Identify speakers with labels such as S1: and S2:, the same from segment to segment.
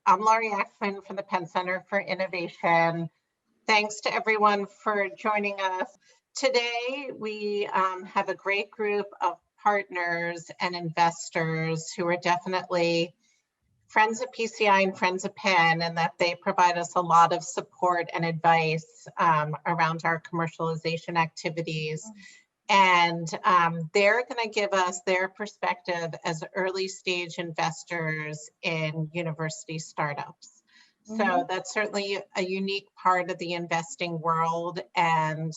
S1: I'm Laurie Axman from the Penn Center for Innovation. Thanks to everyone for joining us. Today, we have a great group of partners and investors who are definitely friends of PCI and friends of Penn, and that they provide us a lot of support and advice around our commercialization activities. And they're going to give us their perspective as early stage investors in university startups. So that's certainly a unique part of the investing world. And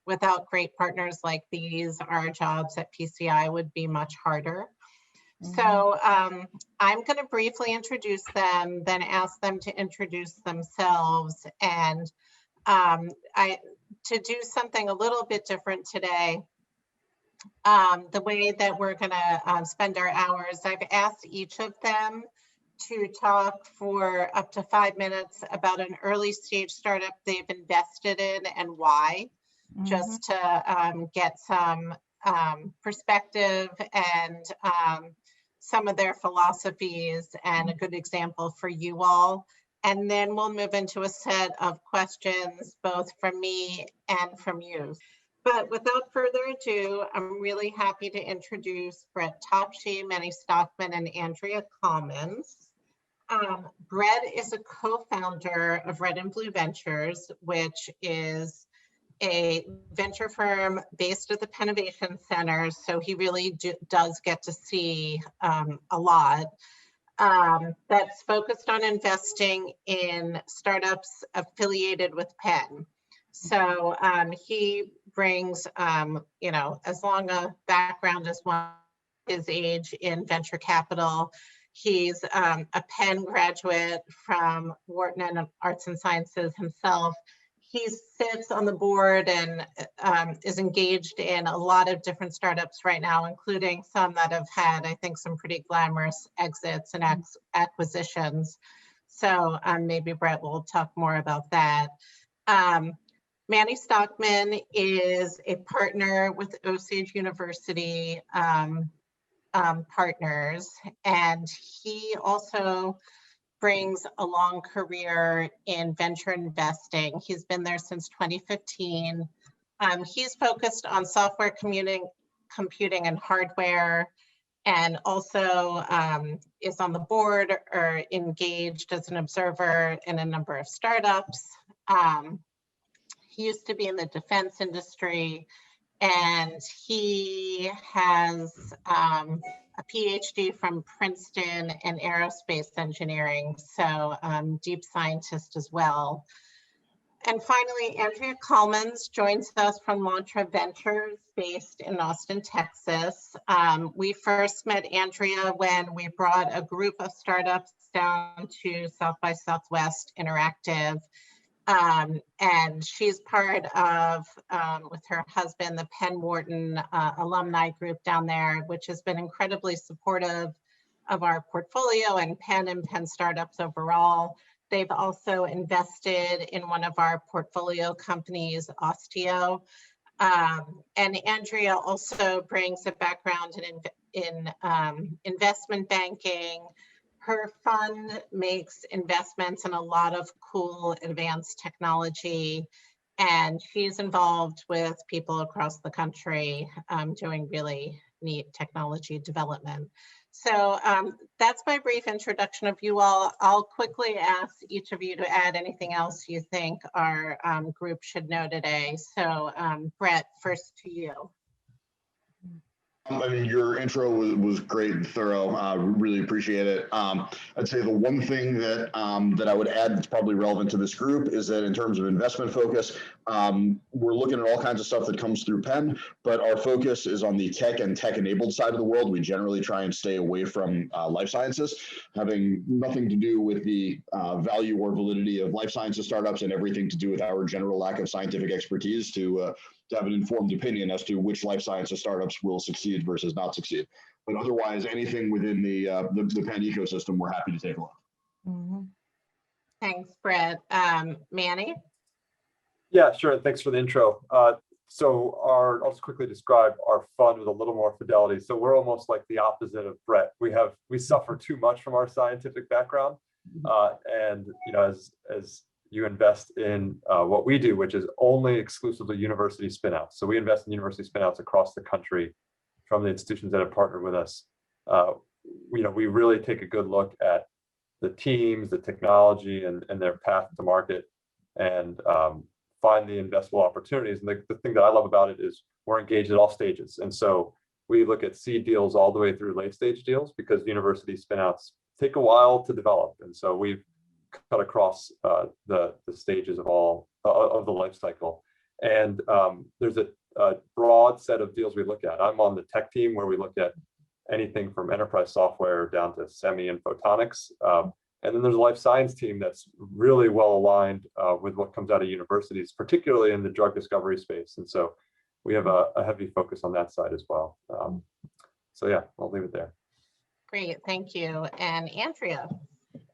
S1: without great partners like these, our jobs at PCI would be much harder. So I'm going to briefly introduce them, then ask them to introduce themselves. And to do something a little bit different today, the way that we're going to spend our hours, I've asked each of them to talk for up to 5 minutes about an early stage startup they've invested in and why, just to get some perspective and some of their philosophies and a good example for you all. And then we'll move into a set of questions, both from me and from you. But without further ado, I'm really happy to introduce Brett Topche, Manny Stockman, and Andrea Collins. Brett is a co-founder of Red and Blue Ventures, which is a venture firm based at the Pennovation Center. So he really does get to see a lot. That's focused on investing in startups affiliated with Penn. So he brings, as long a background as one his age in venture capital. He's a Penn graduate from Wharton and Arts and Sciences himself. He sits on the board and is engaged in a lot of different startups right now, including some that have had, I think, some pretty glamorous exits and acquisitions. So maybe Brett will talk more about that. Manny Stockman is a partner with Osage University partners, and he also brings a long career in venture investing. He's been there since 2015. He's focused on software computing and hardware, and also is on the board or engaged as an observer in a number of startups. He used to be in the defense industry, and he has a PhD from Princeton in aerospace engineering, so deep scientist as well. And finally, Andrea Collins joins us from Lontra Ventures, based in Austin, Texas. We first met Andrea when we brought a group of startups down to South by Southwest Interactive. And she's part of, with her husband, the Penn Wharton alumni group down there, which has been incredibly supportive of our portfolio and Penn startups overall. They've also invested in one of our portfolio companies, Osteo. And Andrea also brings a background in investment banking. Her fund makes investments in a lot of cool advanced technology, and she's involved with people across the country doing really neat technology development. So that's my brief introduction of you all. I'll quickly ask each of you to add anything else you think our group should know today. So Brett, first to you.
S2: I mean, your intro was great and thorough. Really appreciate it. I'd say the one thing that that I would add that's probably relevant to this group is that in terms of investment focus, we're looking at all kinds of stuff that comes through Penn, but our focus is on the tech and tech-enabled side of the world. We generally try and stay away from life sciences, having nothing to do with the value or validity of life sciences startups and everything to do with our general lack of scientific expertise to have an informed opinion as to which life sciences startups will succeed versus not succeed. But otherwise, anything within the Penn ecosystem, we're happy to take a look.
S1: Mm-hmm. Thanks, Brett. Manny?
S3: Yeah, sure. Thanks for the intro. So I'll just quickly describe our fund with a little more fidelity. So we're almost like the opposite of Brett. We suffer too much from our scientific background. And as you invest in what we do, which is only exclusively university spinouts. So we invest in university spinouts across the country from the institutions that have partnered with us. We really take a good look at the teams, the technology, and their path to market, and find the investable opportunities. And the thing that I love about it is we're engaged at all stages. And so we look at seed deals all the way through late stage deals, because university spinouts take a while to develop. And so we've cut across the stages of all of the life cycle. And there's a broad set of deals we look at. I'm on the tech team, where we look at anything from enterprise software down to semi and photonics. And then there's a life science team that's really well aligned with what comes out of universities, particularly in the drug discovery space. And so we have a heavy focus on that side as well. So yeah, I'll leave it there.
S1: Great, thank you. And Andrea.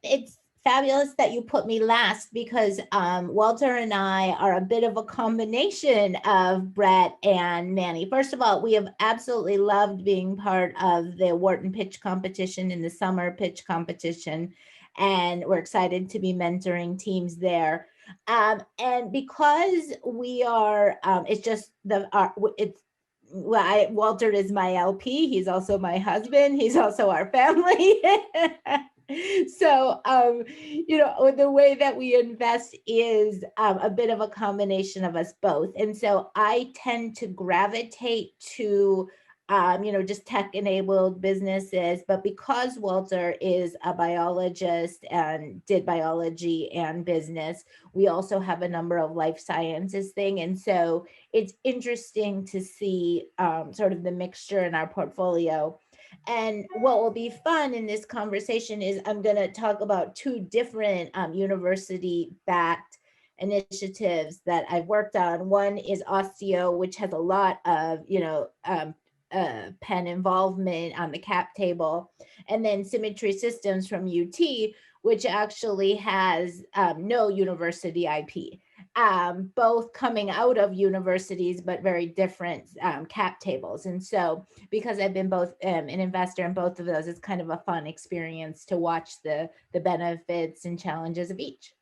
S4: It's fabulous that you put me last, because Walter and I are a bit of a combination of Brett and Manny. First of all, we have absolutely loved being part of the Wharton pitch competition in the summer pitch competition, and we're excited to be mentoring teams there. And because we are, it's just Walter is my LP. He's also my husband. He's also our family. So, the way that we invest is a bit of a combination of us both. And so I tend to gravitate to, just tech-enabled businesses. But because Walter is a biologist and did biology and business, we also have a number of life sciences thing. And so it's interesting to see sort of the mixture in our portfolio. And what will be fun in this conversation is I'm going to talk about two different university-backed initiatives that I've worked on. One is Osteo, which has a lot of, Penn involvement on the cap table. And then Symmetry Systems from UT, which actually has no university IP. Both coming out of universities, but very different cap tables. And so because I've been both an investor in both of those, it's kind of a fun experience to watch the benefits and challenges of each.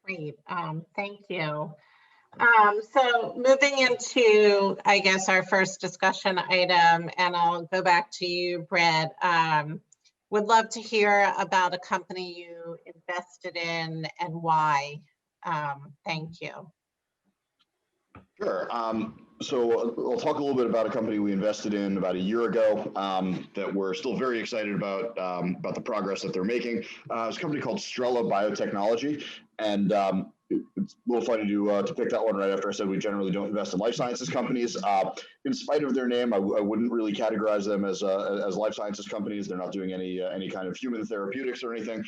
S1: Great, thank you. So moving into, I guess, our first discussion item, and I'll go back to you, Brett. Would love to hear about a company you invested in and why. Thank you.
S2: Sure. So I'll talk a little bit about a company we invested in about a year ago that we're still very excited about the progress that they're making. It's a company called Strela Biotechnology, and it's a little funny to pick that one right after I said we generally don't invest in life sciences companies. In spite of their name, I wouldn't really categorize them as life sciences companies. They're not doing any kind of human therapeutics or anything.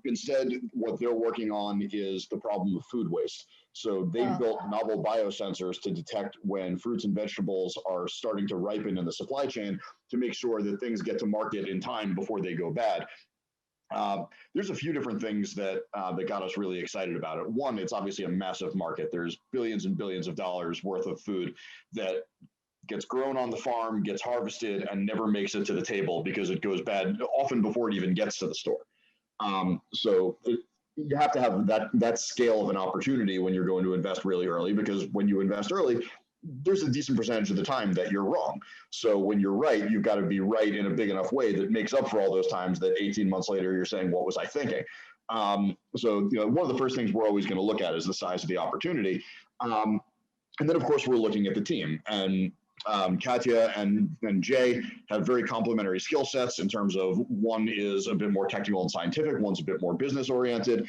S2: Instead, what they're working on is the problem of food waste. So they built novel biosensors to detect when fruits and vegetables are starting to ripen in the supply chain to make sure that things get to market in time before they go bad. There's a few different things that got us really excited about it. One, it's obviously a massive market. There's billions and billions of dollars worth of food that gets grown on the farm, gets harvested, and never makes it to the table because it goes bad often before it even gets to the store. You have to have that scale of an opportunity when you're going to invest really early, because when you invest early, there's a decent percentage of the time that you're wrong. So when you're right, you've got to be right in a big enough way that makes up for all those times that 18 months later, you're saying, what was I thinking? So one of the first things we're always going to look at is the size of the opportunity. And then, of course, we're looking at the team. And Katya and Jay have very complementary skill sets in terms of one is a bit more technical and scientific, one's a bit more business oriented.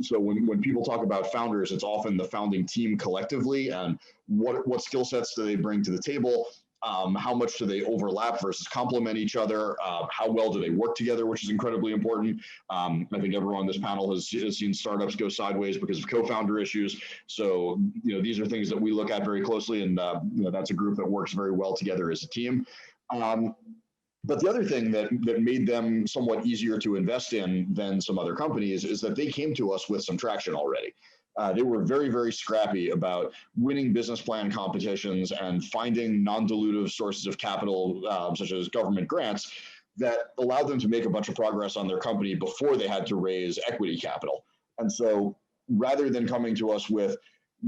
S2: So when people talk about founders, it's often the founding team collectively and what skill sets do they bring to the table? How much do they overlap versus complement each other? How well do they work together, which is incredibly important. I think everyone on this panel has seen startups go sideways because of co-founder issues. So, these are things that we look at very closely, and that's a group that works very well together as a team. But the other thing that made them somewhat easier to invest in than some other companies is that they came to us with some traction already. They were very, very scrappy about winning business plan competitions and finding non-dilutive sources of capital, such as government grants, that allowed them to make a bunch of progress on their company before they had to raise equity capital. And so rather than coming to us with,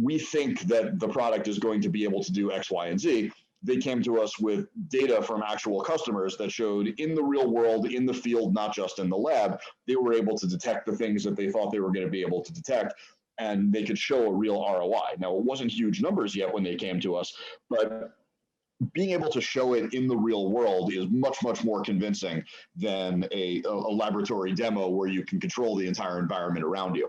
S2: we think that the product is going to be able to do X, Y, and Z, they came to us with data from actual customers that showed in the real world, in the field, not just in the lab, they were able to detect the things that they thought they were going to be able to detect, and they could show a real ROI. Now, it wasn't huge numbers yet when they came to us, but being able to show it in the real world is much, much more convincing than a laboratory demo where you can control the entire environment around you.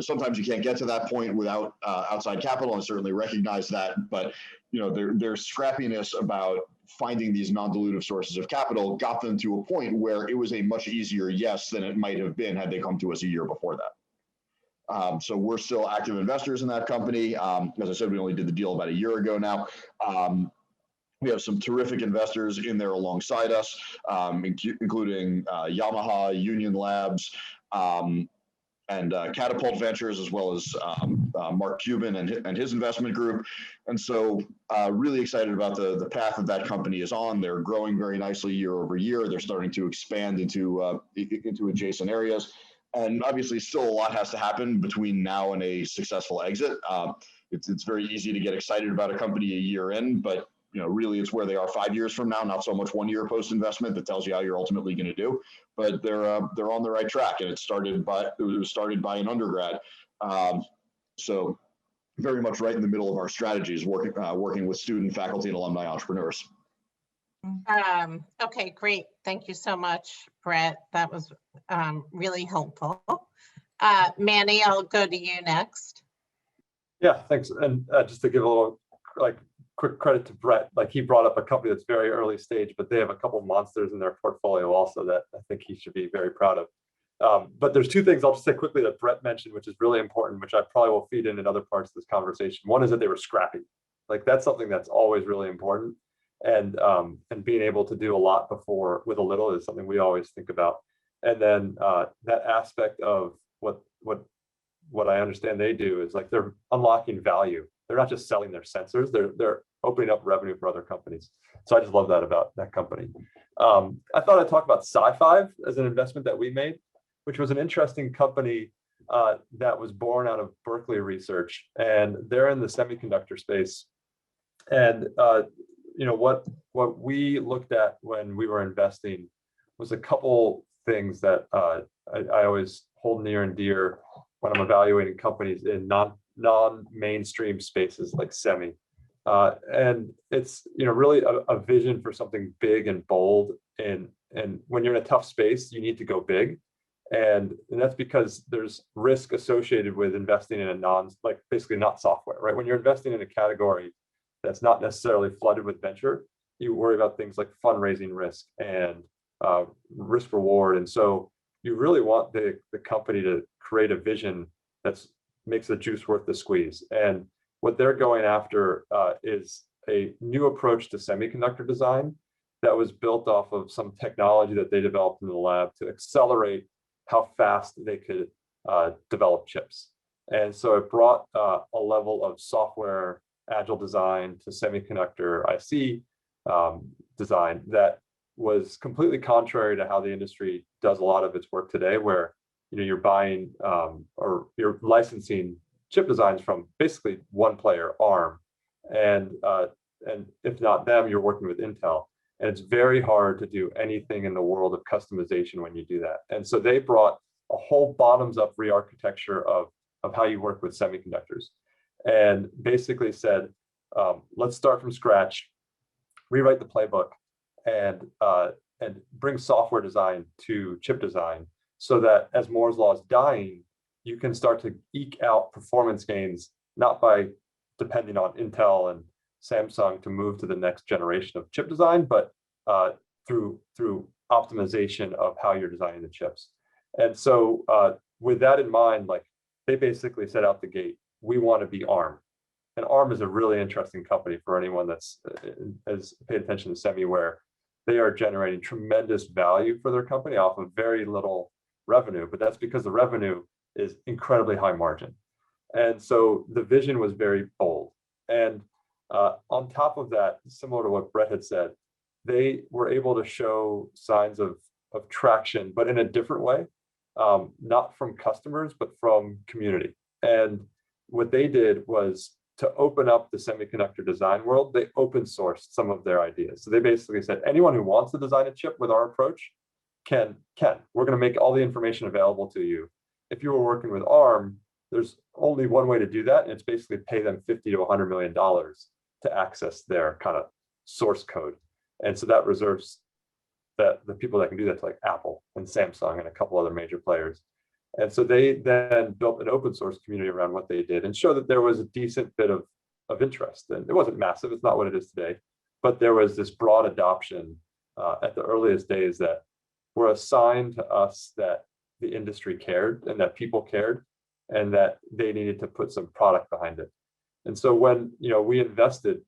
S2: Sometimes you can't get to that point without outside capital, and certainly recognize that. But their scrappiness about finding these non-dilutive sources of capital got them to a point where it was a much easier yes than it might have been had they come to us a year before that. So we're still active investors in that company. As I said, we only did the deal about a year ago now. We have some terrific investors in there alongside us, including Yamaha, Union Labs, and Catapult Ventures, as well as Mark Cuban and his investment group. And so really excited about the path that company is on. They're growing very nicely year over year. They're starting to expand into adjacent areas. And obviously still a lot has to happen between now and a successful exit. It's very easy to get excited about a company a year in, but really it's where they are 5 years from now, not so much 1 year post-investment that tells you how you're ultimately going to do, but they're on the right track. And it was started by an undergrad. So very much right in the middle of our strategies, working with student, faculty, and alumni entrepreneurs.
S1: Okay, great. Thank you so much, Brett. That was really helpful. Manny, I'll go to you next.
S3: Yeah, thanks. And just to give a little quick credit to Brett, he brought up a company that's very early stage, but they have a couple monsters in their portfolio also that I think he should be very proud of. But there's two things I'll just say quickly that Brett mentioned, which is really important, which I probably will feed in other parts of this conversation. One is that they were scrappy. That's something that's always really important. And being able to do a lot before with a little is something we always think about. And then that aspect of what I understand they do is they're unlocking value. They're not just selling their sensors, they're opening up revenue for other companies. So I just love that about that company. I thought I'd talk about Sci-Fi as an investment that we made, which was an interesting company that was born out of Berkeley research, and they're in the semiconductor space. And what we looked at when we were investing was a couple things that I always hold near and dear when I'm evaluating companies in non-mainstream spaces like semi. And it's really a vision for something big and bold. And when you're in a tough space, you need to go big. And that's because there's risk associated with investing in basically not software, right? When you're investing in a category that's not necessarily flooded with venture, you worry about things like fundraising risk and risk reward. And so you really want the company to create a vision that makes the juice worth the squeeze. And what they're going after is a new approach to semiconductor design that was built off of some technology that they developed in the lab to accelerate how fast they could develop chips. And so it brought a level of software agile design to semiconductor IC design that was completely contrary to how the industry does a lot of its work today, where you're buying or you're licensing chip designs from basically one player, ARM, and if not them, you're working with Intel. And it's very hard to do anything in the world of customization when you do that. And so they brought a whole bottoms-up re-architecture of how you work with semiconductors, and basically said, let's start from scratch, rewrite the playbook, and bring software design to chip design, so that as Moore's law is dying, you can start to eke out performance gains, not by depending on Intel and Samsung to move to the next generation of chip design, but through optimization of how you're designing the chips. And so with that in mind, they basically set out the gate, we want to be ARM. And ARM is a really interesting company for anyone that's has paid attention to semi, where they are generating tremendous value for their company off of very little revenue, but that's because the revenue is incredibly high margin. And so the vision was very bold. And on top of that, similar to what Brett had said, they were able to show signs of traction, but in a different way, not from customers, but from community. And what they did was to open up the semiconductor design world, they open sourced some of their ideas. So they basically said, anyone who wants to design a chip with our approach can. We're going to make all the information available to you. If you were working with ARM, there's only one way to do that, and it's basically pay them $50 to $100 million to access their kind of source code. And so that reserves the people that can do that to like Apple and Samsung and a couple other major players. And so they then built an open source community around what they did and showed that there was a decent bit of interest. And it wasn't massive, it's not what it is today, but there was this broad adoption at the earliest days that were a sign to us that the industry cared and that people cared and that they needed to put some product behind it. And so when we invested,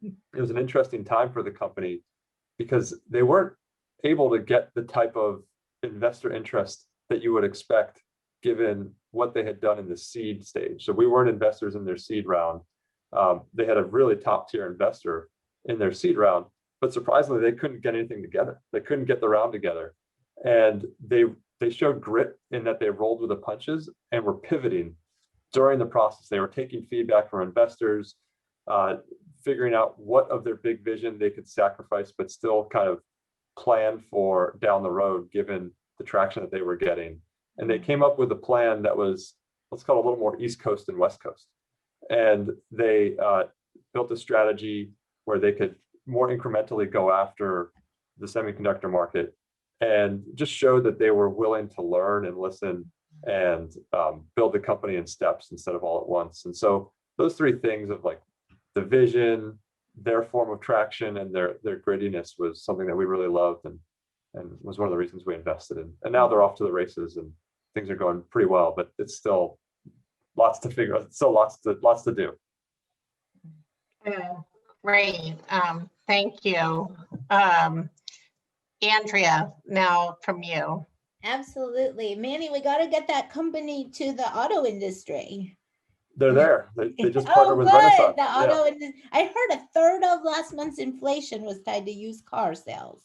S3: it was an interesting time for the company because they weren't able to get the type of investor interest that you would expect given what they had done in the seed stage. So we weren't investors in their seed round. They had a really top tier investor in their seed round, but surprisingly, they couldn't get anything together. They couldn't get the round together. And they showed grit in that they rolled with the punches and were pivoting during the process. They were taking feedback from investors, figuring out what of their big vision they could sacrifice, but still kind of plan for down the road, given the traction that they were getting. And they came up with a plan that was, let's call it a little more East Coast and West Coast. And they built a strategy where they could more incrementally go after the semiconductor market and just showed that they were willing to learn and listen and build the company in steps instead of all at once. And so those three things of like the vision, their form of traction, and their grittiness was something that we really loved and was one of the reasons we invested in. And now they're off to the races and things are going pretty well, but it's still lots to figure out. Still lots to do.
S1: Great. Thank you. Andrea, now from you.
S4: Absolutely. Manny, we got to get that company to the auto industry.
S3: They're there. They just partnered with Renaissance.
S4: The auto industry. I heard a third of last month's inflation was tied to used car sales.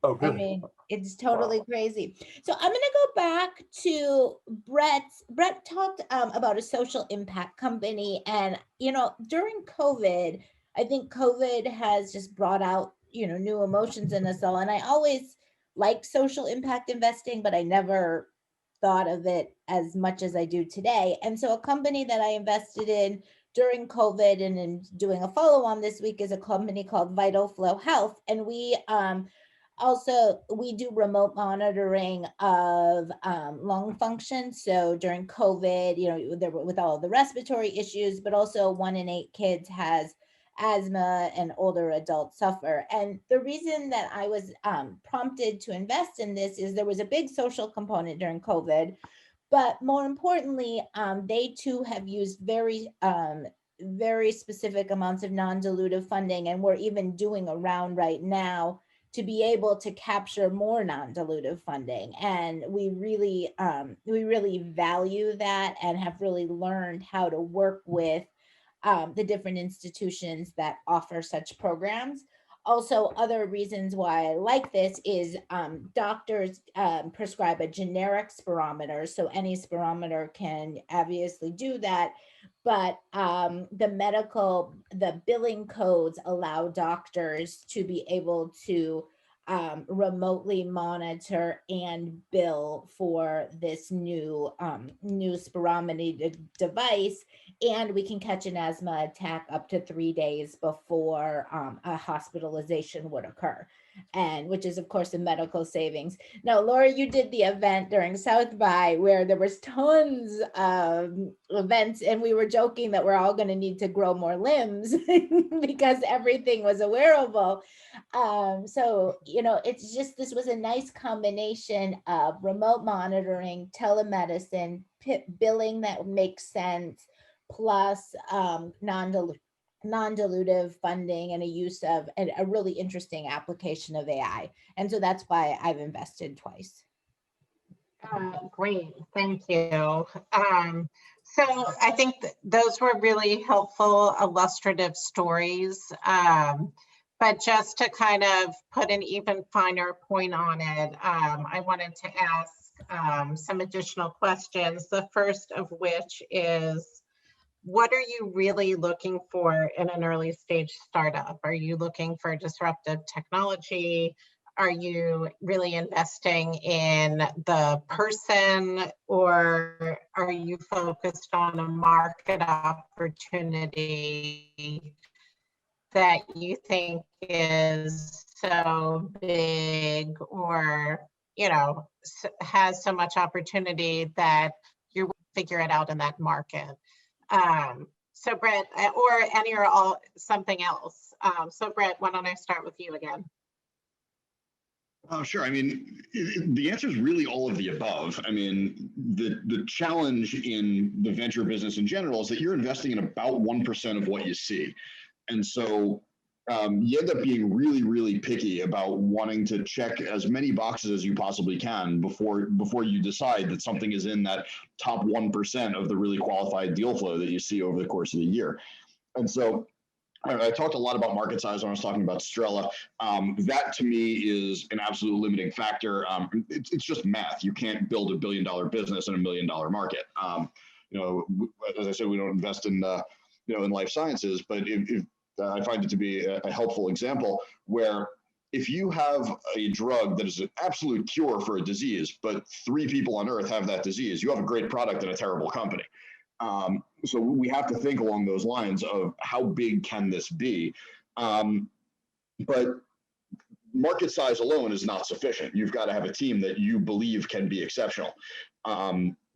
S3: Oh, really?
S4: I mean, it's totally crazy. So I'm going to go back to Brett. Brett talked about a social impact company. And, during COVID, I think COVID has just brought out, new emotions in us all. And I always like social impact investing, but I never thought of it as much as I do today. And so a company that I invested in during COVID and in doing a follow-on this week is a company called Vital Flow Health. And we do remote monitoring of lung function. So during COVID, there were with all the respiratory issues, but also 1 in 8 kids has asthma and older adults suffer. And the reason that I was prompted to invest in this is there was a big social component during COVID, but more importantly, they too have used very specific amounts of non-dilutive funding, and we're even doing a round right now to be able to capture more non-dilutive funding. And we really value that and have really learned how to work with the different institutions that offer such programs. Also, other reasons why I like this is doctors prescribe a generic spirometer. So any spirometer can obviously do that, but the billing codes allow doctors to be able to remotely monitor and bill for this new spirometry device, and we can catch an asthma attack up to 3 days before a hospitalization would occur, and which is of course a medical savings. Now, Laura, you did the event during South by where there was tons of events, and we were joking that we're all going to need to grow more limbs because everything was a wearable. So, it's just, this was a nice combination of remote monitoring, telemedicine, billing that makes sense, plus non-dilutive funding and a use of a really interesting application of AI. And so that's why I've invested twice.
S1: Great, thank you. So I think those were really helpful, illustrative stories. But just to kind of put an even finer point on it, I wanted to ask some additional questions. The first of which is, what are you really looking for in an early stage startup? Are you looking for disruptive technology? Are you really investing in the person, or are you focused on a market opportunity that you think is so big, or, you know, has so much opportunity that you figure it out in that market? So Brett, or any or all, something else. So Brett, why don't I start with you again?
S2: Oh, sure. I mean, the answer is really all of the above. I mean, the challenge in the venture business in general is that you're investing in about 1% of what you see. And so you end up being really, really picky about wanting to check as many boxes as you possibly can before you decide that something is in that top 1% of the really qualified deal flow that you see over the course of the year. And so I talked a lot about market size when I was talking about Strela. That to me is an absolute limiting factor. It's just math. You can't build $1 billion business in $1 million market. As I said, we don't invest in in life sciences, but if I find it to be a helpful example where if you have a drug that is an absolute cure for a disease, but 3 people on Earth have that disease, you have a great product and a terrible company. So we have to think along those lines of how big can this be? But market size alone is not sufficient. You've got to have a team that you believe can be exceptional.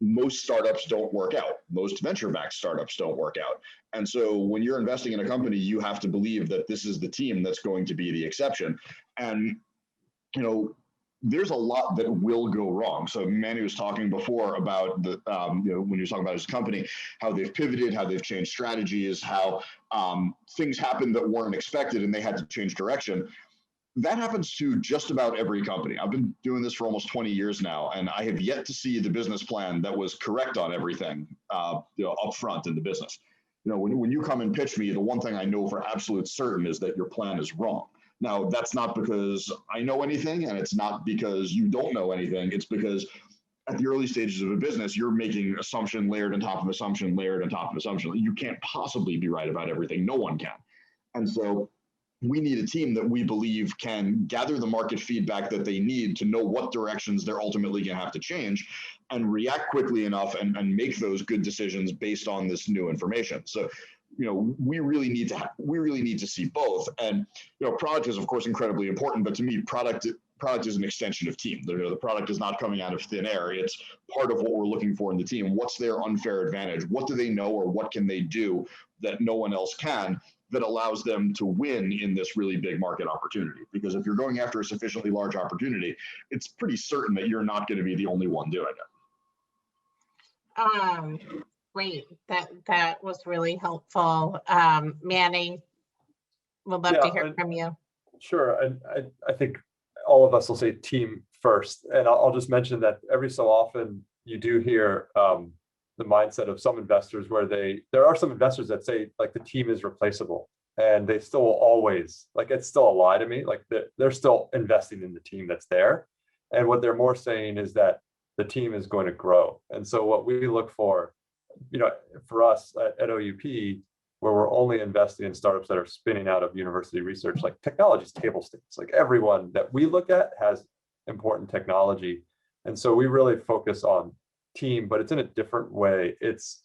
S2: Most startups don't work out. Most venture-backed startups don't work out. And so when you're investing in a company, you have to believe that this is the team that's going to be the exception. And, there's a lot that will go wrong. So Manny was talking before about the, when he was talking about his company, how they've pivoted, how they've changed strategies, how things happened that weren't expected and they had to change direction. That happens to just about every company. I've been doing this for almost 20 years now, and I have yet to see the business plan that was correct on everything, up front in the business. When you come and pitch me, the one thing I know for absolute certain is that your plan is wrong. Now, that's not because I know anything, and it's not because you don't know anything. It's because at the early stages of a business, you're making assumption layered on top of assumption, layered on top of assumption. You can't possibly be right about everything. No one can. And so we need a team that we believe can gather the market feedback that they need to know what directions they're ultimately going to have to change and react quickly enough and make those good decisions based on this new information. So we really need to see both. And product is of course incredibly important, but to me, product is an extension of team. The product is not coming out of thin air. It's part of what we're looking for in the team. What's their unfair advantage? What do they know, or what can they do that no one else can, that allows them to win in this really big market opportunity? Because if you're going after a sufficiently large opportunity, it's pretty certain that you're not going to be the only one doing it.
S1: Great. That was really helpful. Manny, we'd love to hear from you.
S3: Sure. I think all of us will say team first. And I'll just mention that every so often you do hear the mindset of some investors where there are some investors that say like the team is replaceable, and they still always, like, it's still a lie to me. Like they're still investing in the team that's there. And what they're more saying is that the team is going to grow. And so what we look for, for us at OUP, where we're only investing in startups that are spinning out of university research, like technology is table stakes. Like everyone that we look at has important technology. And so we really focus on team, but it's in a different way. It's,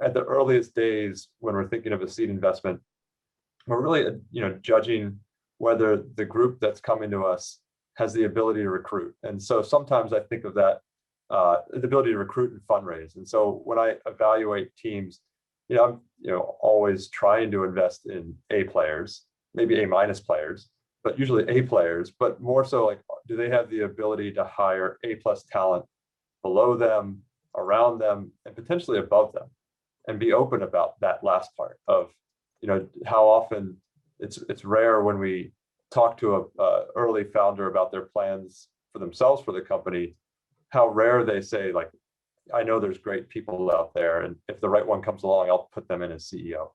S3: at the earliest days when we're thinking of a seed investment, we're really, judging whether the group that's coming to us has the ability to recruit. And so sometimes I think of that, the ability to recruit and fundraise. And so when I evaluate teams, I'm always trying to invest in A players, maybe A- players, but usually A players, but more so like, do they have the ability to hire A+ talent below them, around them, and potentially above them, and be open about that last part of, how often it's rare when we talk to a early founder about their plans for themselves for the company, how rare they say, like, I know there's great people out there, and if the right one comes along, I'll put them in as CEO.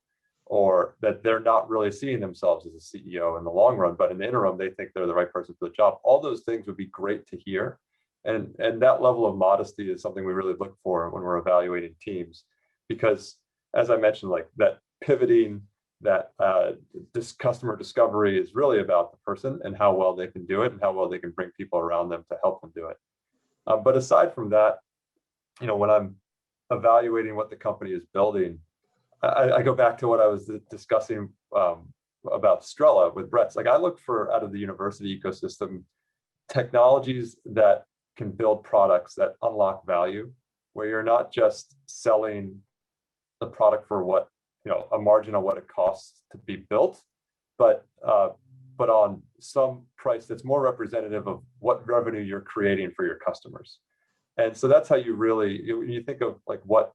S3: or that they're not really seeing themselves as a CEO in the long run, but in the interim, they think they're the right person for the job. All those things would be great to hear. And that level of modesty is something we really look for when we're evaluating teams, because as I mentioned, like that pivoting, that this customer discovery is really about the person and how well they can do it and how well they can bring people around them to help them do it. But aside from that, when I'm evaluating what the company is building, I go back to what I was discussing about Strella with Brett's. Like, I look for, out of the university ecosystem, technologies that can build products that unlock value, where you're not just selling the product for what, a margin on what it costs to be built, but on some price that's more representative of what revenue you're creating for your customers. And so that's how you really, when you think of like what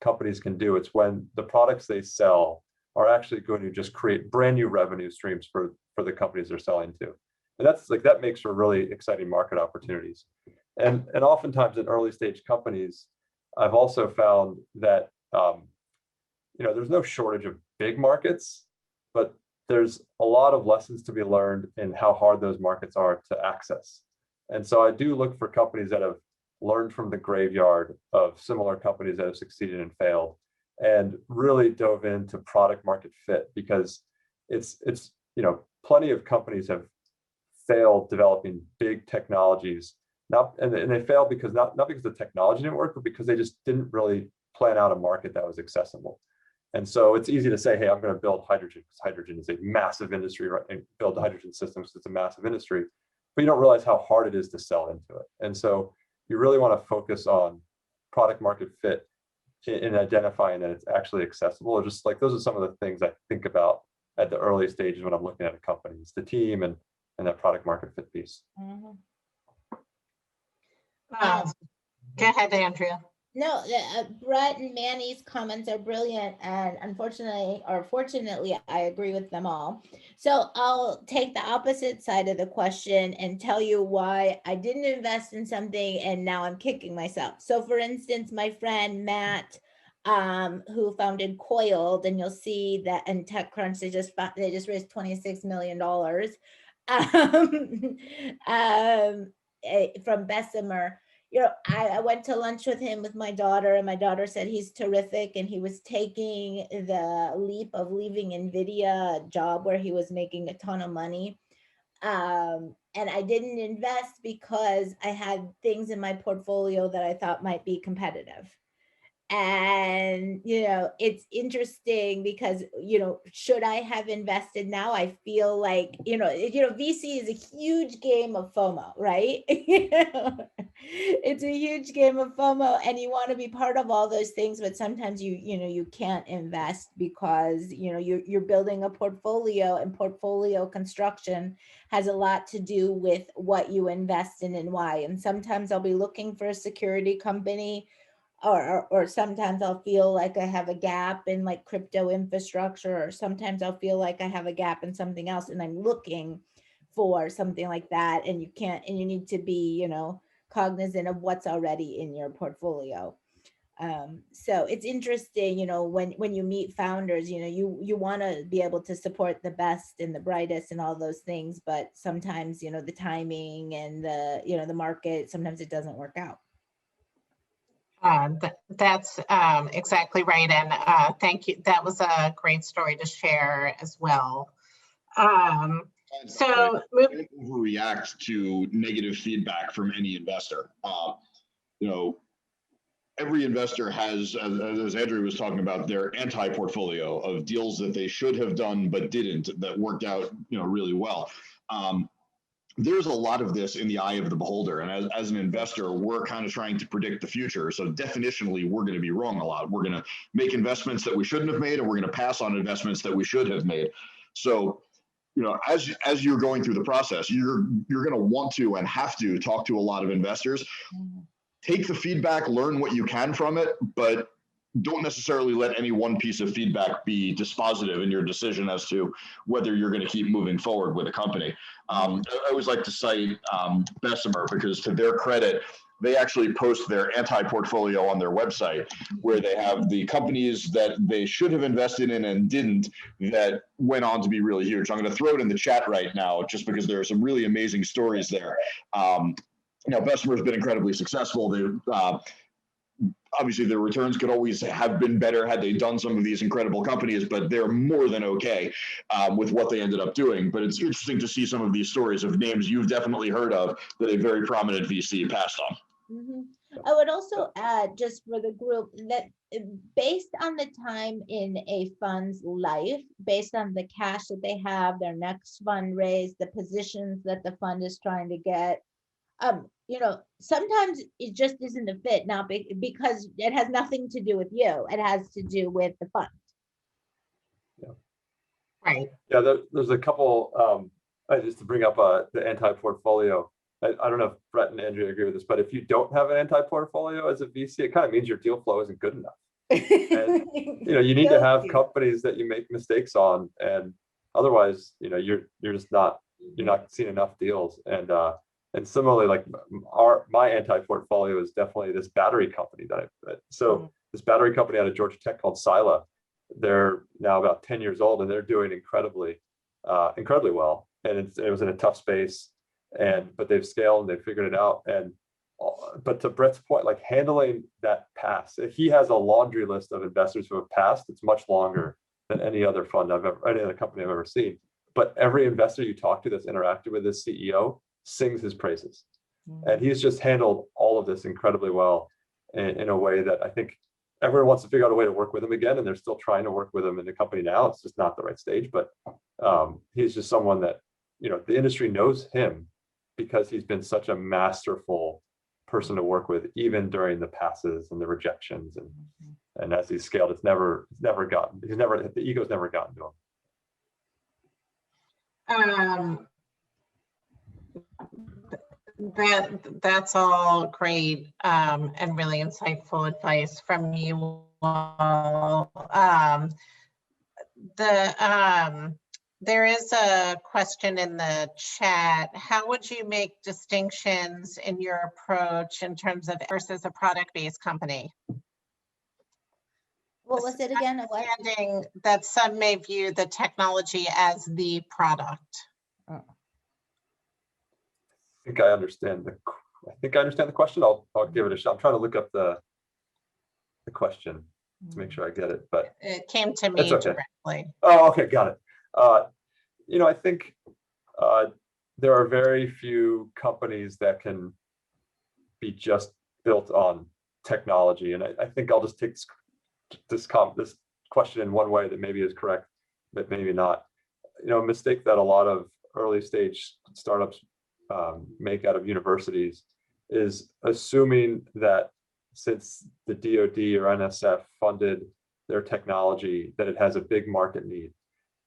S3: companies can do, it's when the products they sell are actually going to just create brand new revenue streams for the companies they're selling to. And that's like, that makes for really exciting market opportunities. And oftentimes in early stage companies, I've also found that there's no shortage of big markets, but there's a lot of lessons to be learned in how hard those markets are to access. And so I do look for companies that have learned from the graveyard of similar companies that have succeeded and failed, and really dove into product market fit, because it's plenty of companies have failed developing big technologies, and they failed because not because the technology didn't work, but because they just didn't really plan out a market that was accessible. And so it's easy to say, hey, I'm going to build hydrogen because hydrogen is a massive industry, right? And build hydrogen systems because it's a massive industry, but you don't realize how hard it is to sell into it. And so you really want to focus on product market fit in identifying that it's actually accessible. Or just like, those are some of the things I think about at the early stages when I'm looking at a company. It's the team and that product market fit piece.
S4: Mhm.
S1: Go ahead, Andrea.
S4: No, Brett and Manny's comments are brilliant, and unfortunately, or fortunately, I agree with them all. So I'll take the opposite side of the question and tell you why I didn't invest in something and now I'm kicking myself. So for instance, my friend Matt, who founded Coiled, and you'll see that in TechCrunch, they just raised $26 million from Bessemer. I went to lunch with him with my daughter, and my daughter said he's terrific, and he was taking the leap of leaving NVIDIA, a job where he was making a ton of money. And I didn't invest because I had things in my portfolio that I thought might be competitive. And it's interesting because should I have invested now? I feel like VC is a huge game of FOMO, right? It's a huge game of FOMO, and you want to be part of all those things, but sometimes you can't invest because you're building a portfolio, and portfolio construction has a lot to do with what you invest in and why. And sometimes I'll be looking for a security company, or sometimes I'll feel like I have a gap in like crypto infrastructure, or sometimes I'll feel like I have a gap in something else and I'm looking for something like that. And you need to be, cognizant of what's already in your portfolio. So it's interesting, when you meet founders, you want to be able to support the best and the brightest and all those things, but sometimes, the timing and the market, sometimes it doesn't work out.
S1: That's exactly right. And thank you. That was a great story to share as well. So
S2: don't overreact to negative feedback from any investor. Every investor has, as Andrea was talking about, their anti-portfolio of deals that they should have done but didn't, that worked out really well. There's a lot of this in the eye of the beholder. And as an investor, we're kind of trying to predict the future. So definitionally, we're going to be wrong a lot. We're going to make investments that we shouldn't have made, and we're going to pass on investments that we should have made. So, as you're going through the process, you're going to want to and have to talk to a lot of investors. Take the feedback, learn what you can from it, but don't necessarily let any one piece of feedback be dispositive in your decision as to whether you're going to keep moving forward with a company. I always like to cite Bessemer, because to their credit, they actually post their anti-portfolio on their website, where they have the companies that they should have invested in and didn't, that went on to be really huge. I'm going to throw it in the chat right now, just because there are some really amazing stories there. Bessemer's been incredibly successful. They obviously their returns could always have been better had they done some of these incredible companies, but they're more than okay with what they ended up doing. But it's interesting to see some of these stories of names you've definitely heard of that a very prominent VC passed on.
S4: I would also add, just for the group, that based on the time in a fund's life, based on the cash that they have, their next fundraise, the positions that the fund is trying to get, sometimes it just isn't a fit, not because it has nothing to do with you. It has to do with the fund.
S3: Yeah.
S1: Right.
S3: Yeah, there's a couple, just to bring up the anti-portfolio. I don't know if Brett and Andrea agree with this, but if you don't have an anti-portfolio as a VC, it kind of means your deal flow isn't good enough. And, you need to have companies that you make mistakes on, and otherwise, you're just not seeing enough deals. And similarly, like my anti-portfolio is definitely this battery company this battery company out of Georgia Tech called Sila. They're now about 10 years old, and they're doing incredibly well. And it was in a tough space, but they've scaled and they've figured it out. But to Brett's point, like handling that pass, he has a laundry list of investors who have passed. It's much longer than any other company I've ever seen. But every investor you talk to that's interacted with this CEO sings his praises. And he's just handled all of this incredibly well in a way that I think everyone wants to figure out a way to work with him again, and they're still trying to work with him in the company now. It's just not the right stage, but he's just someone that, the industry knows him because he's been such a masterful person to work with, even during the passes and the rejections. And as he's scaled, the ego's never gotten to him.
S1: That's all great and really insightful advice from you all. There is a question in the chat. How would you make distinctions in your approach in terms of versus a product-based company?
S4: What was it again?
S1: Understanding that some may view the technology as the product.
S3: I think I understand the question. I'll give it a shot. I'm trying to look up the question to make sure I get it, but
S1: it came to me directly.
S3: Oh, okay, got it. I think there are very few companies that can be just built on technology, and I think I'll just take this question in one way that maybe is correct, but maybe not. A mistake that a lot of early stage startups make out of universities is assuming that since the DoD or NSF funded their technology, that it has a big market need,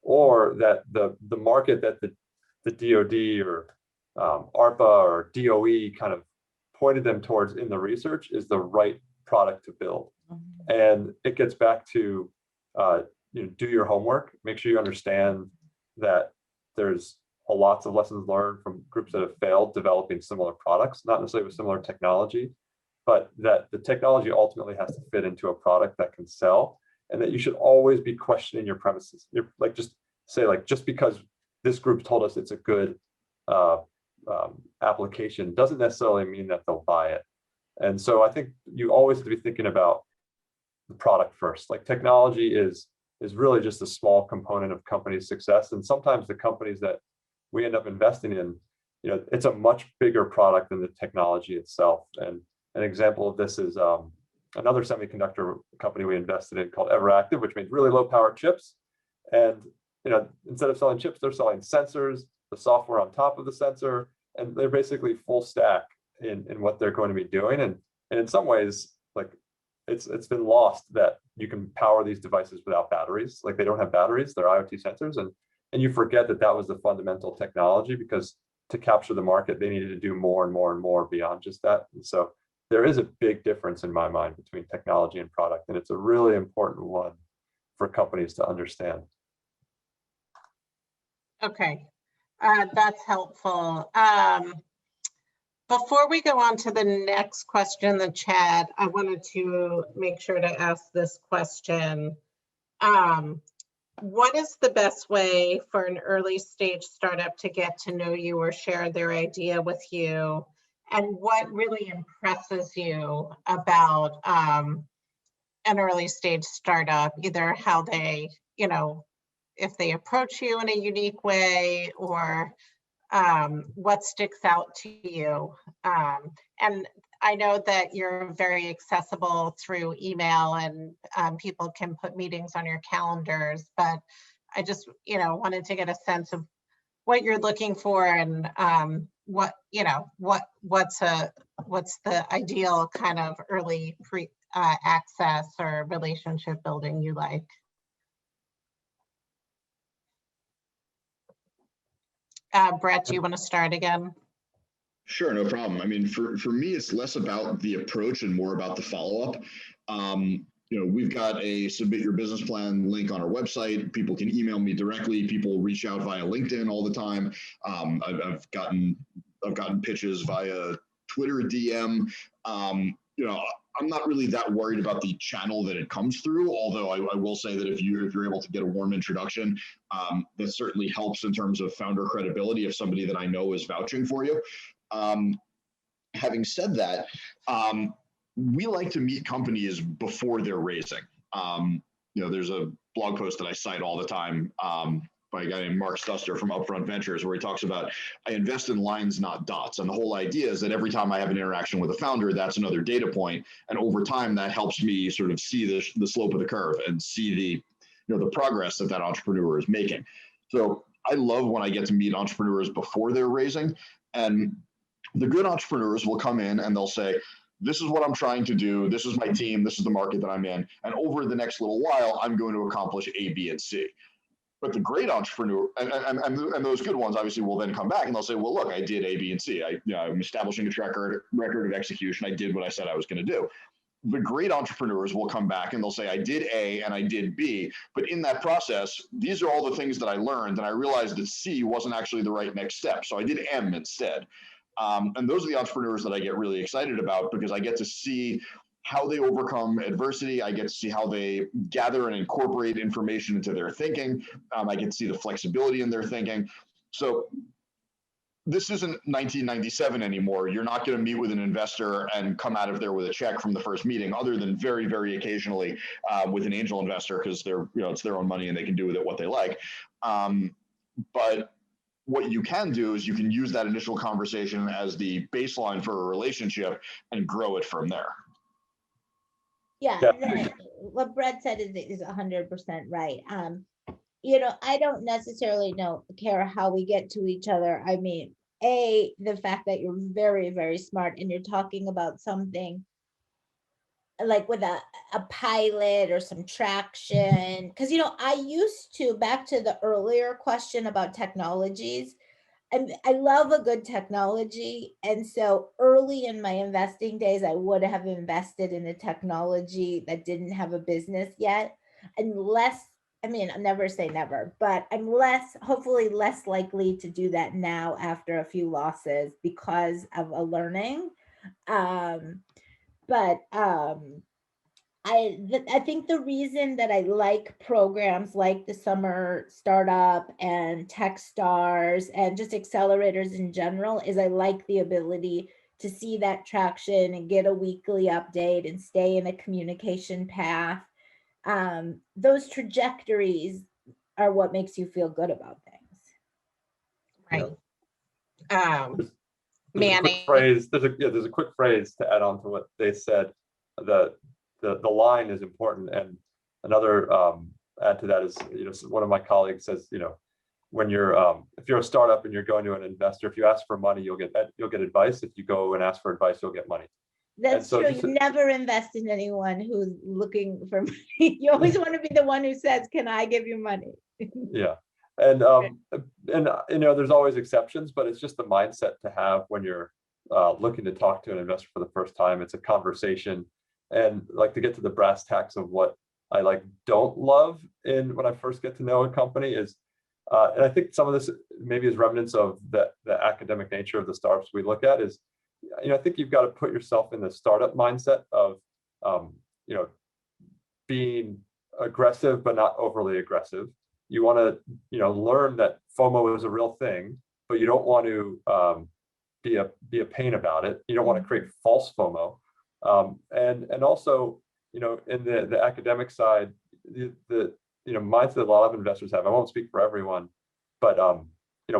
S3: or that the market that the DoD or ARPA or DOE kind of pointed them towards in the research is the right product to build. And it gets back to do your homework, make sure you understand that there's lots of lessons learned from groups that have failed developing similar products, not necessarily with similar technology, but that the technology ultimately has to fit into a product that can sell, and that you should always be questioning your premises. You're like, just say, like, just because this group told us it's a good application doesn't necessarily mean that they'll buy it. And so I think you always have to be thinking about the product first. Like, technology is really just a small component of companies' success. And sometimes the companies that we end up investing in, it's a much bigger product than the technology itself. And an example of this is another semiconductor company we invested in called Everactive, which means really low power chips. And instead of selling chips, they're selling sensors, the software on top of the sensor, and they're basically full stack in what they're going to be doing. And in some ways, like, it's been lost that you can power these devices without batteries. Like, they don't have batteries, they're IoT sensors, and you forget that was the fundamental technology, because to capture the market, they needed to do more and more and more beyond just that. And so there is a big difference in my mind between technology and product, and it's a really important one for companies to understand.
S1: Okay, that's helpful. Before we go on to the next question in the chat, I wanted to make sure to ask this question. What is the best way for an early stage startup to get to know you or share their idea with you? And what really impresses you about an early stage startup, either how they, if they approach you in a unique way, or what sticks out to you? And I know that you're very accessible through email, and people can put meetings on your calendars, but I just, wanted to get a sense of what you're looking for, and what's the ideal kind of early access or relationship building you like? Brett, do you want to start again?
S2: Sure, no problem. I mean, for me, it's less about the approach and more about the follow-up. We've got a submit your business plan link on our website. People can email me directly. People reach out via LinkedIn all the time. I've gotten pitches via Twitter DM. I'm not really that worried about the channel that it comes through, although I will say that if you're able to get a warm introduction, that certainly helps in terms of founder credibility if somebody that I know is vouching for you. Having said that, we like to meet companies before they're raising. There's a blog post that I cite all the time by a guy named Mark Stuster from Upfront Ventures, where he talks about, I invest in lines, not dots. And the whole idea is that every time I have an interaction with a founder, that's another data point. And over time, that helps me sort of see the slope of the curve and see the progress that entrepreneur is making. So I love when I get to meet entrepreneurs before they're raising. And the good entrepreneurs will come in and they'll say, this is what I'm trying to do. This is my team. This is the market that I'm in. And over the next little while, I'm going to accomplish A, B, and C. But the great entrepreneur, and those good ones obviously will then come back and they'll say, well, look, I did A, B, and C. I'm establishing a track record of execution. I did what I said I was going to do. The great entrepreneurs will come back and they'll say, I did A and I did B, but in that process, these are all the things that I learned, and I realized that C wasn't actually the right next step. So I did M instead. And those are the entrepreneurs that I get really excited about, because I get to see how they overcome adversity. I get to see how they gather and incorporate information into their thinking. I get to see the flexibility in their thinking. So this isn't 1997 anymore. You're not going to meet with an investor and come out of there with a check from the first meeting, other than very, very occasionally with an angel investor, because it's their own money and they can do with it what they like. But what you can do is you can use that initial conversation as the baseline for a relationship and grow it from there.
S4: Yeah, what Brett said is 100% right. I don't necessarily care how we get to each other. I mean, the fact that you're very, very smart and you're talking about something like with a pilot or some traction, because I used to, back to the earlier question about technologies, and I love a good technology. And so early in my investing days, I would have invested in a technology that didn't have a business yet. Unless, I never say never, but I'm hopefully less likely to do that now after a few losses because of a learning. I think the reason that I like programs like the Summer Startup and Techstars and just accelerators in general is I like the ability to see that traction and get a weekly update and stay in a communication path. Those trajectories are what makes you feel good about things.
S1: Right.
S3: Manny. There's a quick phrase to add on to what they said. The line is important, and another add to that is, one of my colleagues says, when you're if you're a startup and you're going to an investor, if you ask for money, you'll get advice. If you go and ask for advice, you'll get money.
S4: That's true. You never invest in anyone who's looking for money. You always want to be the one who says, "Can I give you money?"
S3: Yeah, and there's always exceptions, but it's just the mindset to have when you're looking to talk to an investor for the first time. It's a conversation, and like to get to the brass tacks of what I like don't love in when I first get to know a company is, and I think some of this maybe is remnants of the academic nature of the startups we look at is, I think you've got to put yourself in the startup mindset of, being aggressive but not overly aggressive. You want to, learn that FOMO is a real thing, but you don't want to be a pain about it. You don't want to create false FOMO, and also, in the academic side, the mindset that a lot of investors have. I won't speak for everyone, but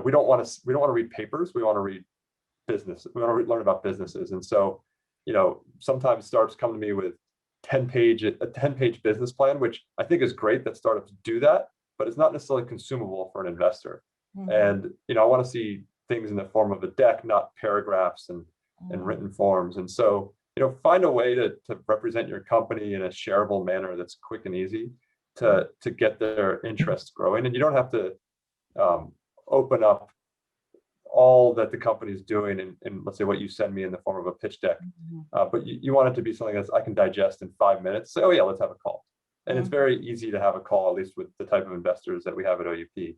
S3: we don't want to read papers. We want to read business. We want to learn about businesses, and so sometimes startups come to me with a 10-page business plan, which I think is great that startups do that, but it's not necessarily consumable for an investor. And I want to see things in the form of a deck, not paragraphs and written forms. And so find a way to represent your company in a shareable manner that's quick and easy to get their interest growing. And you don't have to open up all that the company is doing in let's say what you send me in the form of a pitch deck, but you want it to be something that I can digest in 5 minutes. Say, oh yeah, let's have a call. And it's very easy to have a call, at least with the type of investors that we have at OUP.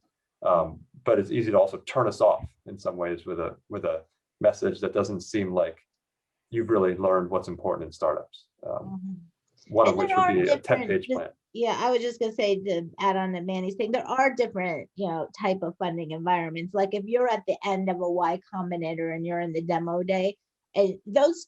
S3: But it's easy to also turn us off in some ways with a message that doesn't seem like you've really learned what's important in startups. One of which would be a 10-page plan.
S4: Yeah, I was just gonna say, to add on to Manny's thing, there are different, type of funding environments. Like if you're at the end of a Y Combinator and you're in the demo day, and those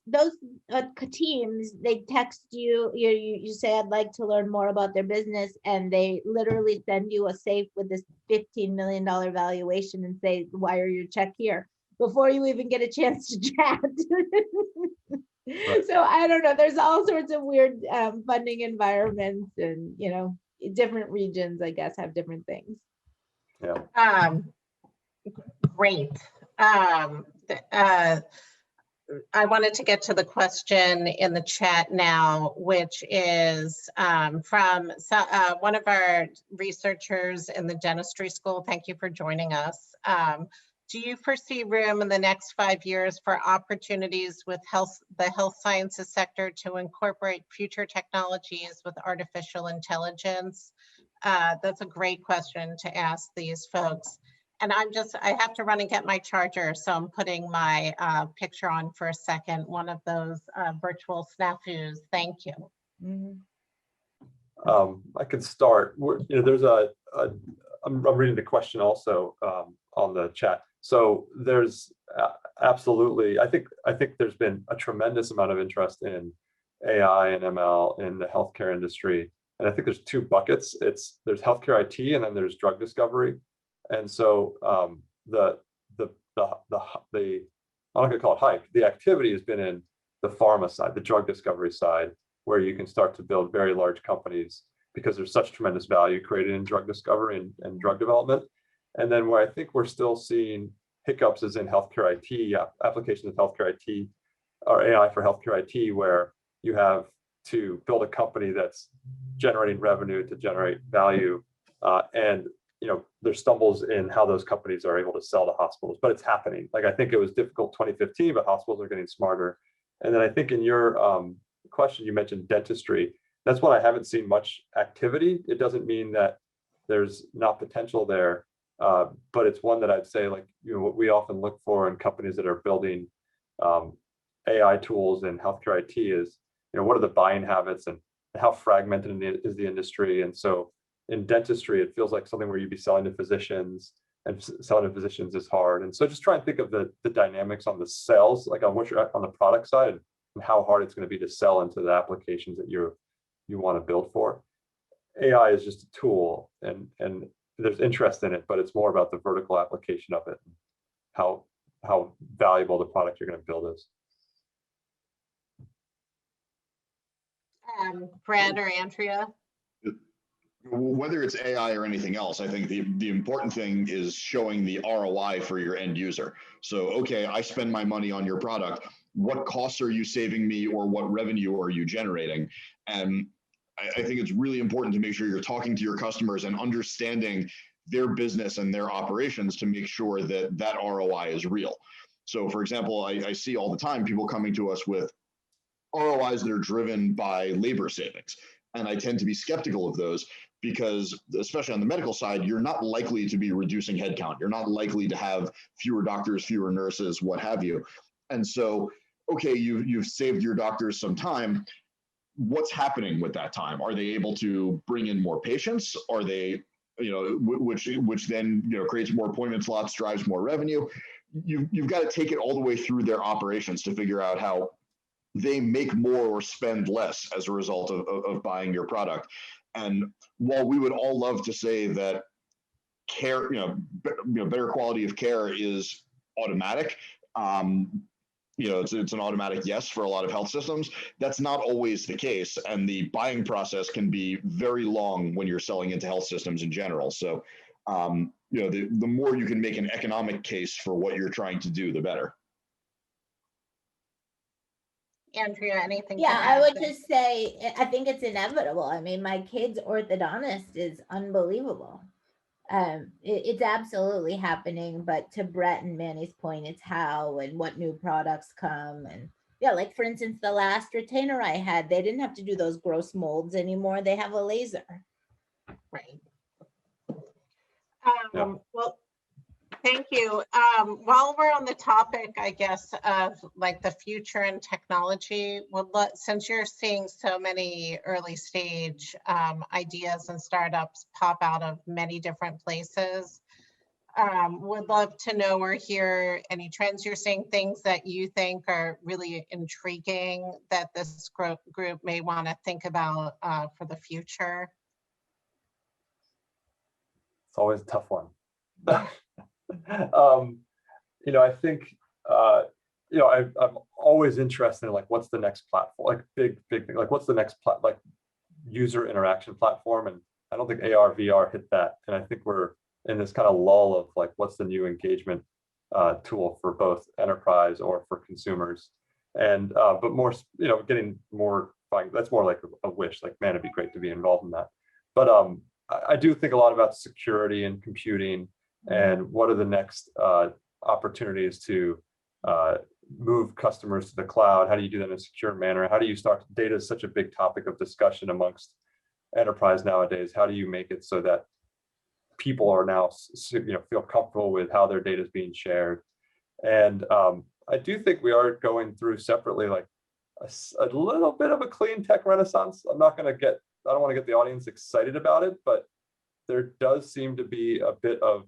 S4: teams, they text you, you say, I'd like to learn more about their business, and they literally send you a safe with this $15 million valuation and say, wire your check here, before you even get a chance to chat. Right. So I don't know, there's all sorts of weird funding environments, and different regions, I guess, have different things.
S3: Yeah.
S1: Great. I wanted to get to the question in the chat now, which is from one of our researchers in the dentistry school. Thank you for joining us. Do you foresee room in the next 5 years for opportunities with the health sciences sector to incorporate future technologies with artificial intelligence? That's a great question to ask these folks. And I have to run and get my charger, so I'm putting my picture on for a second, one of those virtual snafus. Thank you.
S3: I can start. There's I'm reading the question also on the chat. So there's absolutely, I think there's been a tremendous amount of interest in AI and ML in the healthcare industry. And I think there's two buckets. There's healthcare IT, and then there's drug discovery. And so I'm not gonna call it hype. The activity has been in the pharma side, the drug discovery side, where you can start to build very large companies because there's such tremendous value created in drug discovery and drug development. And then where I think we're still seeing hiccups is in healthcare IT, applications of healthcare IT or AI for healthcare IT, where you have to build a company that's generating revenue to generate value. And there's stumbles in how those companies are able to sell to hospitals, but it's happening. Like, I think it was difficult 2015, but hospitals are getting smarter. And then I think in your question, you mentioned dentistry. That's one I haven't seen much activity. It doesn't mean that there's not potential there, but it's one that I'd say, like, what we often look for in companies that are building AI tools in healthcare IT is, what are the buying habits and how fragmented is the industry? And so in dentistry, it feels like something where you'd be selling to physicians, and selling to physicians is hard. And so just try and think of the dynamics on the sales, like on what you're on the product side, and how hard it's going to be to sell into the applications that you want to build for. AI is just a tool, and there's interest in it, but it's more about the vertical application of it, and how valuable the product you're going to build is.
S1: Brad or Andrea?
S2: Whether it's AI or anything else, I think the important thing is showing the ROI for your end user. So, okay, I spend my money on your product. What costs are you saving me, or what revenue are you generating? And I think it's really important to make sure you're talking to your customers and understanding their business and their operations to make sure that ROI is real. So for example, I see all the time people coming to us with ROIs that are driven by labor savings. And I tend to be skeptical of those because, especially on the medical side, you're not likely to be reducing headcount. You're not likely to have fewer doctors, fewer nurses, what have you. And so, okay, you've saved your doctors some time. What's happening with that time? Are they able to bring in more patients? Are they, which then creates more appointment slots, drives more revenue? You've got to take it all the way through their operations to figure out how they make more or spend less as a result of buying your product. And while we would all love to say that care, better quality of care is automatic, it's an automatic yes for a lot of health systems. That's not always the case, and the buying process can be very long when you're selling into health systems in general. So, the more you can make an economic case for what you're trying to do, the better.
S1: Andrea, anything?
S4: Yeah, I would just say, I think it's inevitable. I mean, my kid's orthodontist is unbelievable. It's absolutely happening, but to Brett and Manny's point, it's how and what new products come. And yeah, like for instance, the last retainer I had, they didn't have to do those gross molds anymore. They have a laser.
S1: Right. Well, thank you. While we're on the topic, I guess, of like the future and technology, since you're seeing so many early stage ideas and startups pop out of many different places, would love to know or hear any trends you're seeing, things that you think are really intriguing that this group may want to think about for the future.
S3: It's always a tough one. I think, I'm always interested in like, what's the next platform, like big thing, like what's the next user interaction platform? And I don't think AR, VR hit that. And I think we're in this kind of lull of like, what's the new engagement tool for both enterprise or for consumers? And, but more, getting more, that's more like a wish, like, man, it'd be great to be involved in that. But I do think a lot about security and computing and what are the next opportunities to move customers to the cloud. How do you do that in a secure manner? How do you start? Data is such a big topic of discussion amongst enterprise nowadays. How do you make it so that people are now, feel comfortable with how their data is being shared? And I do think we are going through separately, like a little bit of a clean tech renaissance. I don't want to get the audience excited about it, but there does seem to be a bit of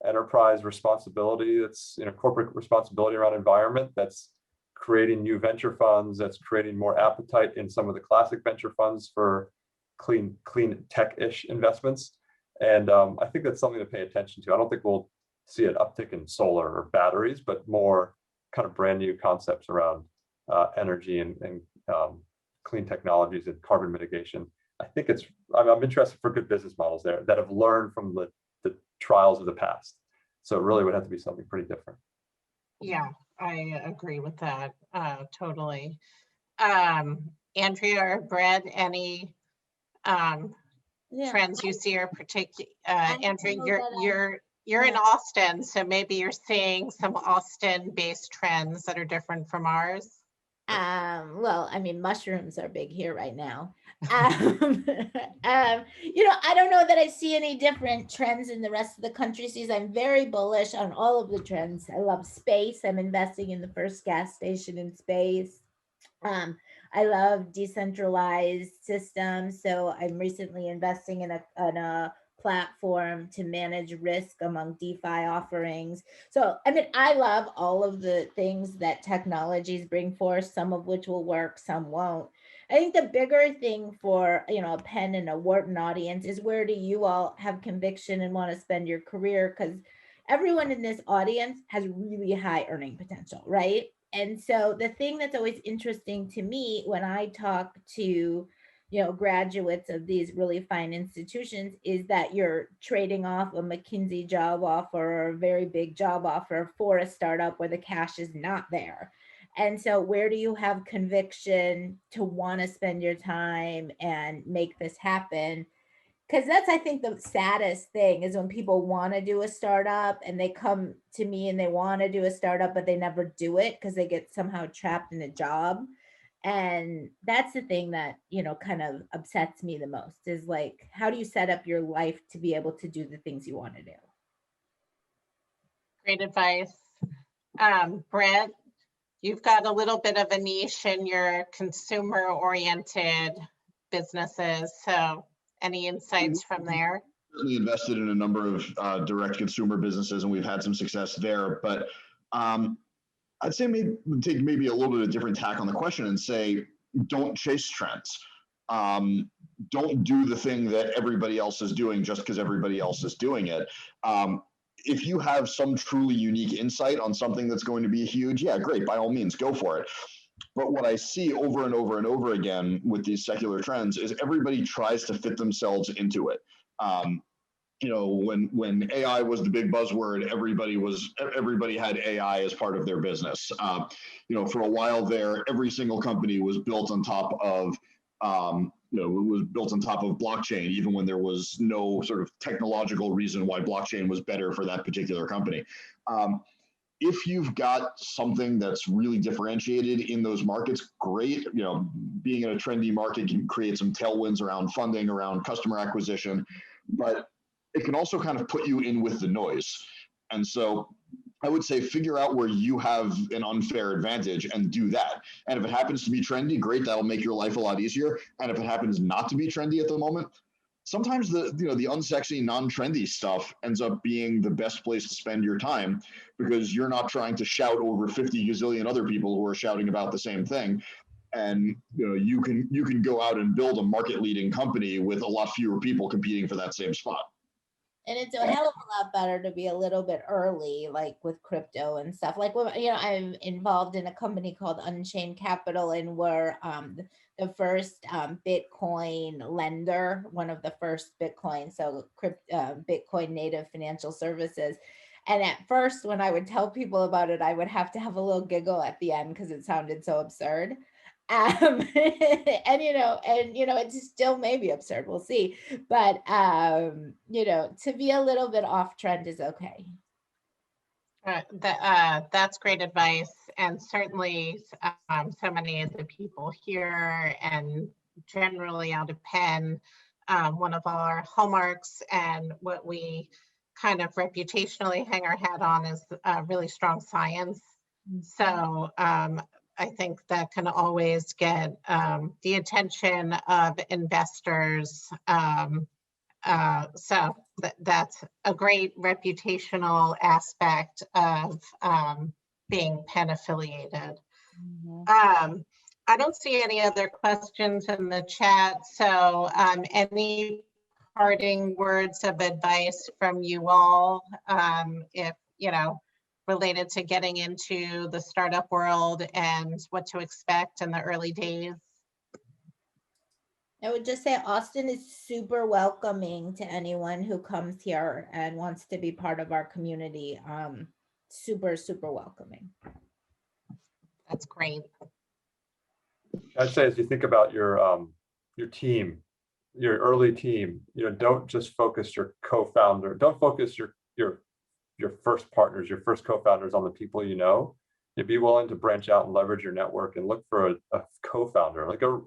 S3: enterprise responsibility, that's corporate responsibility around environment, that's creating new venture funds, that's creating more appetite in some of the classic venture funds for clean tech-ish investments. And I think that's something to pay attention to. I don't think we'll see an uptick in solar or batteries, but more kind of brand new concepts around energy and clean technologies and carbon mitigation. I think I'm interested for good business models there that have learned from the trials of the past. So it really would have to be something pretty different.
S1: Yeah, I agree with that totally. Andrea or Brett, any trends you see are particular? Andrea, you're in Austin, so maybe you're seeing some Austin-based trends that are different from ours.
S4: Well, I mean, mushrooms are big here right now. I don't know that I see any different trends in the rest of the country sees. I'm very bullish on all of the trends. I love space. I'm investing in the first gas station in space. I love decentralized systems. So I'm recently investing in a platform to manage risk among DeFi offerings. So, I mean, I love all of the things that technologies bring forth, some of which will work, some won't. I think the bigger thing for, a Penn and a Wharton audience is, where do you all have conviction and want to spend your career? Because everyone in this audience has really high earning potential, right? And so the thing that's always interesting to me when I talk to graduates of these really fine institutions is that you're trading off a McKinsey job offer or a very big job offer for a startup where the cash is not there. And so where do you have conviction to want to spend your time and make this happen? Because that's, I think, the saddest thing is when people want to do a startup and they come to me and they want to do a startup, but they never do it because they get somehow trapped in a job. And that's the thing that, kind of upsets me the most is like, how do you set up your life to be able to do the things you want to do?
S1: Great advice. Brent, you've got a little bit of a niche in your consumer-oriented businesses. So any insights from there?
S2: Certainly invested in a number of direct consumer businesses, and we've had some success there. But I'd say take maybe a little bit of a different tack on the question and say, don't chase trends. Don't do the thing that everybody else is doing just because everybody else is doing it. If you have some truly unique insight on something that's going to be huge, yeah, great, by all means, go for it. But what I see over and over and over again with these secular trends is everybody tries to fit themselves into it. When AI was the big buzzword, everybody had AI as part of their business. For a while there, every single company was built on top of blockchain, even when there was no sort of technological reason why blockchain was better for that particular company. If you've got something that's really differentiated in those markets, great. Being in a trendy market can create some tailwinds around funding, around customer acquisition, but it can also kind of put you in with the noise. And so I would say figure out where you have an unfair advantage and do that. And if it happens to be trendy, great, that'll make your life a lot easier. And if it happens not to be trendy at the moment, sometimes the unsexy, non-trendy stuff ends up being the best place to spend your time because you're not trying to shout over 50 gazillion other people who are shouting about the same thing. And you can go out and build a market-leading company with a lot fewer people competing for that same spot.
S4: And it's a hell of a lot better to be a little bit early, like with crypto and stuff. Like, I'm involved in a company called Unchained Capital, and we're the first Bitcoin lender, one of the first Bitcoin, so Bitcoin native financial services. And at first, when I would tell people about it, I would have to have a little giggle at the end because it sounded so absurd. And it still may be absurd, we'll see, but to be a little bit off trend is okay.
S1: That's great advice, and certainly so many of the people here and generally out of Penn, one of our hallmarks and what we kind of reputationally hang our hat on is really strong science. So I think that can always get the attention of investors. So that's a great reputational aspect of being Penn affiliated. Mm-hmm. I don't see any other questions in the chat. So any parting words of advice from you all, if, related to getting into the startup world and what to expect in the early days?
S4: I would just say Austin is super welcoming to anyone who comes here and wants to be part of our community. Super, super welcoming.
S1: That's great.
S3: I'd say as you think about your team, your early team, don't just focus your co-founder, don't focus your first partners, your first co-founders on the people You'd be willing to branch out and leverage your network and look for a co-founder, like a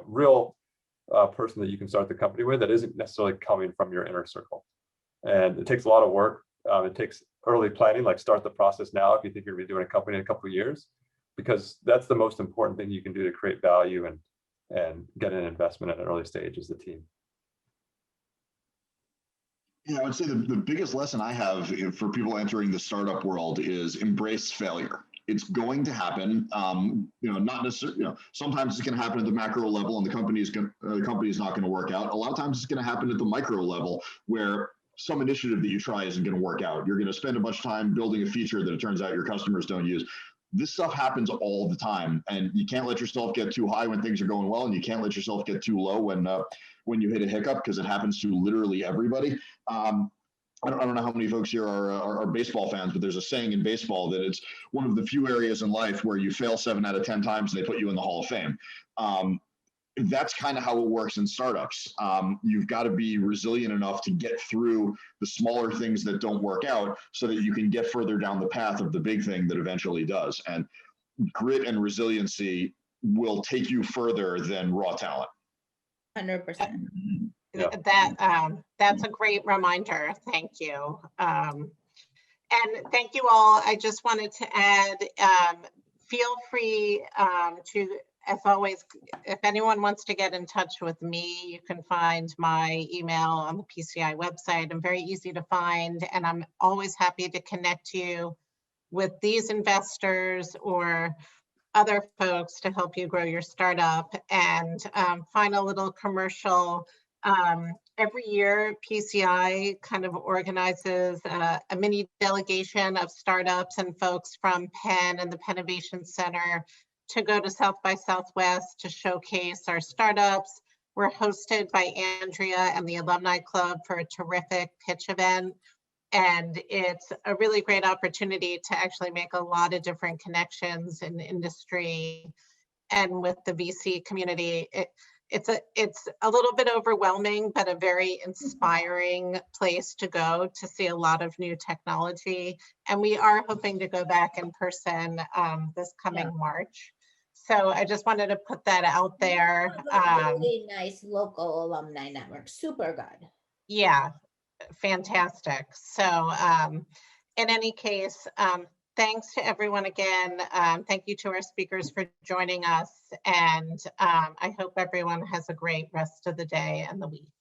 S3: real person that you can start the company with that isn't necessarily coming from your inner circle. And it takes a lot of work. It takes early planning, like start the process now if you think you're going to be doing a company in a couple of years, because that's the most important thing you can do to create value and get an investment at an early stage is the team.
S2: I would say the biggest lesson I have for people entering the startup world is embrace failure. It's going to happen. Not necessarily. Sometimes it's going to happen at the macro level, and the company is not going to work out. A lot of times it's going to happen at the micro level, where some initiative that you try isn't going to work out. You're going to spend a bunch of time building a feature that it turns out your customers don't use. This stuff happens all the time, and you can't let yourself get too high when things are going well, and you can't let yourself get too low when you hit a hiccup, because it happens to literally everybody. I don't know how many folks here are baseball fans, but there's a saying in baseball that it's one of the few areas in life where you fail 7 out of 10 times and they put you in the Hall of Fame. that's kind of how it works in startups. You've got to be resilient enough to get through the smaller things that don't work out so that you can get further down the path of the big thing that eventually does. And grit and resiliency will take you further than raw talent.
S4: 100%.
S3: Yeah.
S1: That's a great reminder. Thank you. And thank you all. I just wanted to add, feel free to, as always, if anyone wants to get in touch with me, you can find my email on the PCI website. I'm very easy to find, and I'm always happy to connect you with these investors or other folks to help you grow your startup. And final little commercial, every year PCI kind of organizes a mini delegation of startups and folks from Penn and the Penn Innovation Center to go to South by Southwest to showcase our startups. We're hosted by Andrea and the Alumni Club for a terrific pitch event. And it's a really great opportunity to actually make a lot of different connections in industry and with the VC community. It's a little bit overwhelming, but a very inspiring place to go to see a lot of new technology. And we are hoping to go back in person this coming March. So I just wanted to put that out there.
S4: Really nice local alumni network, super good.
S1: Yeah, fantastic. So in any case, thanks to everyone again. Thank you to our speakers for joining us. And I hope everyone has a great rest of the day and the week.